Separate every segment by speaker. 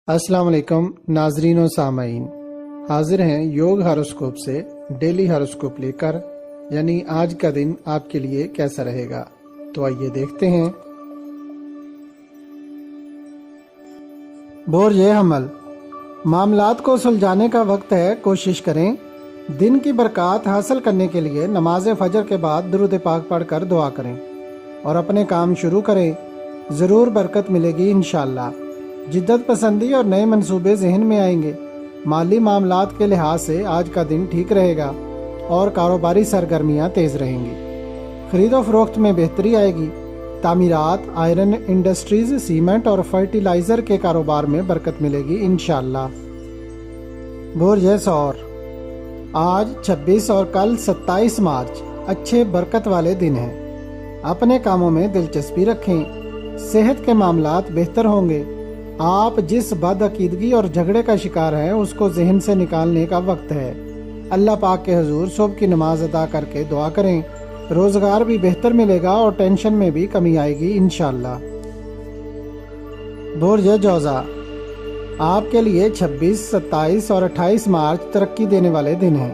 Speaker 1: السلام علیکم ناظرین و سامعین، حاضر ہیں یوگ ہاروسکوپ سے ڈیلی ہاروسکوپ لے کر، یعنی آج کا دن آپ کے لیے کیسا رہے گا۔ تو آئیے دیکھتے ہیں۔ برج حمل، معاملات کو سلجھانے کا وقت ہے۔ کوشش کریں دن کی برکات حاصل کرنے کے لیے نماز فجر کے بعد درود پاک پڑھ کر دعا کریں اور اپنے کام شروع کریں، ضرور برکت ملے گی انشاءاللہ۔ جدت پسندی اور نئے منصوبے ذہن میں آئیں گے۔ مالی معاملات کے لحاظ سے آج کا دن ٹھیک رہے گا اور کاروباری سرگرمیاں تیز رہیں گی۔ خرید و فروخت میں بہتری آئے گی۔ تعمیرات، آئرن انڈسٹریز، سیمنٹ اور فرٹیلائزر کے کاروبار میں برکت ملے گی انشاءاللہ۔ برج ثور، آج 26 اور کل 27 مارچ اچھے برکت والے دن ہیں۔ اپنے کاموں میں دلچسپی رکھیں۔ صحت کے معاملات بہتر ہوں گے۔ آپ جس بد عقیدگی اور جھگڑے کا شکار ہیں اس کو ذہن سے نکالنے کا وقت ہے۔ اللہ پاک کے حضور صبح کی نماز ادا کر کے دعا کریں، روزگار بھی بہتر ملے گا اور ٹینشن میں بھی کمی آئے گی انشاءاللہ۔ برج جوزا، آپ کے لیے 26، 27 اور 28 مارچ ترقی دینے والے دن ہیں۔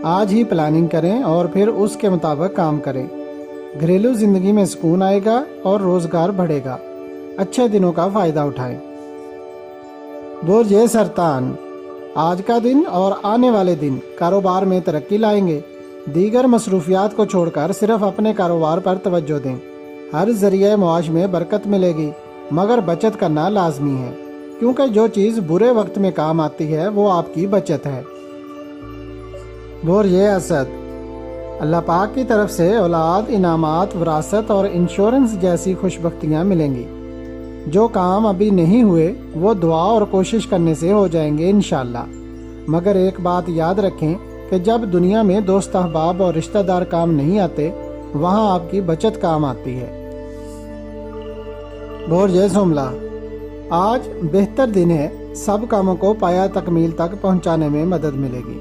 Speaker 1: آج ہی پلاننگ کریں اور پھر اس کے مطابق کام کریں۔ گھریلو زندگی میں سکون آئے گا اور روزگار بڑھے گا۔ اچھے دنوں کا فائدہ اٹھائیں۔ برج سرطان، آج کا دن اور آنے والے دن کاروبار میں ترقی لائیں گے۔ دیگر مصروفیات کو چھوڑ کر صرف اپنے کاروبار پر توجہ دیں۔ ہر ذریعہ معاش میں برکت ملے گی، مگر بچت کرنا لازمی ہے، کیونکہ جو چیز برے وقت میں کام آتی ہے وہ آپ کی بچت ہے۔ برج اسد، اللہ پاک کی طرف سے اولاد، انعامات، وراثت اور انشورنس جیسی خوشبختیاں ملیں گی۔ جو کام ابھی نہیں ہوئے وہ دعا اور کوشش کرنے سے ہو جائیں گے انشاءاللہ، مگر ایک بات یاد رکھیں کہ جب دنیا میں دوست احباب اور رشتہ دار کام نہیں آتے، وہاں آپ کی بچت کام آتی ہے۔ برج شملہ، آج بہتر دن ہے۔ سب کاموں کو پایہ تکمیل تک پہنچانے میں مدد ملے گی۔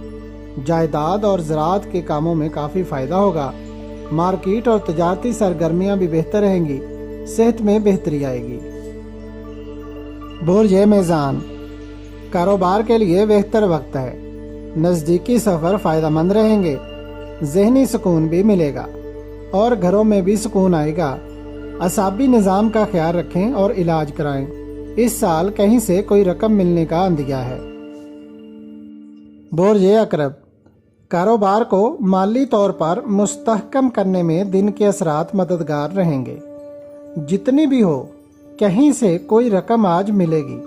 Speaker 1: جائیداد اور زراعت کے کاموں میں کافی فائدہ ہوگا۔ مارکیٹ اور تجارتی سرگرمیاں بھی بہتر رہیں گی۔ صحت میں بہتری آئے گی۔ برج میزان، کاروبار کے لیے بہتر وقت ہے۔ نزدیکی سفر فائدہ مند رہیں گے۔ ذہنی سکون بھی ملے گا اور گھروں میں بھی سکون آئے گا۔ اعصابی نظام کا خیال رکھیں اور علاج کرائیں۔ اس سال کہیں سے کوئی رقم ملنے کا اندیہ ہے۔ برج عقرب، کاروبار کو مالی طور پر مستحکم کرنے میں دن کے اثرات مددگار رہیں گے۔ جتنی بھی ہو، کہیں سے کوئی رقم آج ملے گی۔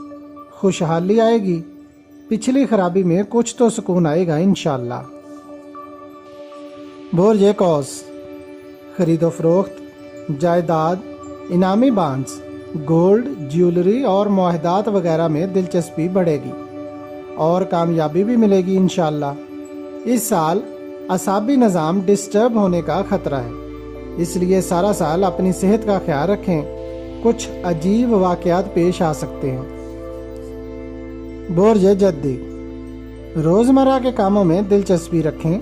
Speaker 1: خوشحالی آئے گی۔ پچھلی خرابی میں کچھ تو سکون آئے گا انشاءاللہ۔ برج قوس، خرید و فروخت، جائیداد، انعامی بانڈز، گولڈ، جیولری اور معاہدات وغیرہ میں دلچسپی بڑھے گی اور کامیابی بھی ملے گی انشاءاللہ۔ اس سال اعصابی نظام ڈسٹرب ہونے کا خطرہ ہے، اس لیے سارا سال اپنی صحت کا خیال رکھیں۔ کچھ عجیب واقعات پیش آ سکتے ہیں۔ برج جدی، روزمرہ کے کاموں میں دلچسپی رکھیں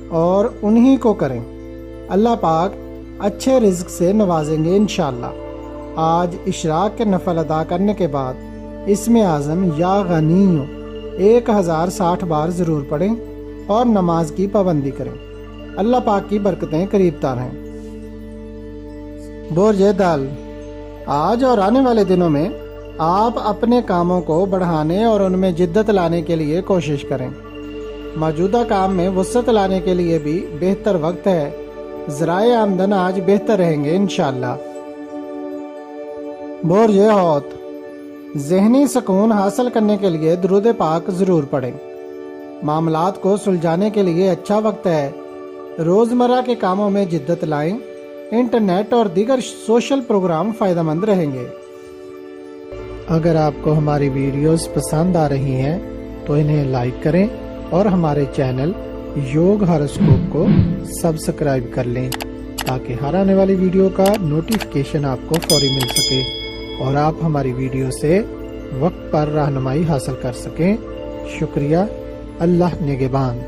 Speaker 1: اور انہی کو کریں۔ اللہ پاک اچھے رزق سے نوازیں گے انشاءاللہ۔ آج اشراق کے نفل ادا کرنے کے بعد اسم اعظم یا غنی 1060 بار ضرور پڑھیں اور نماز کی پابندی کریں۔ اللہ پاک کی برکتیں قریب تر ہیں۔ برج دل، آج اور آنے والے دنوں میں آپ اپنے کاموں کو بڑھانے اور ان میں جدت لانے کے لیے کوشش کریں۔ موجودہ کام میں وسعت لانے کے لیے بھی بہتر وقت ہے۔ ذرائع آمدن آج بہتر رہیں گے انشاءاللہ۔ برج حوت، ذہنی سکون حاصل کرنے کے لیے درود پاک ضرور پڑھیں۔ معاملات کو سلجھانے کے لیے اچھا وقت ہے۔ روزمرہ کے کاموں میں جدت لائیں۔ انٹرنیٹ اور دیگر سوشل پروگرام فائدہ مند رہیں گے۔ اگر آپ کو ہماری ویڈیوز پسند آ رہی ہیں تو انہیں لائک کریں اور ہمارے چینل یوگ ہاروسکوپ کو سبسکرائب کر لیں تاکہ ہر آنے والی ویڈیو کا نوٹیفیکیشن آپ کو فوری مل سکے اور آپ ہماری ویڈیو سے وقت پر رہنمائی حاصل کر سکیں۔ شکریہ۔ اللہ نگہبان۔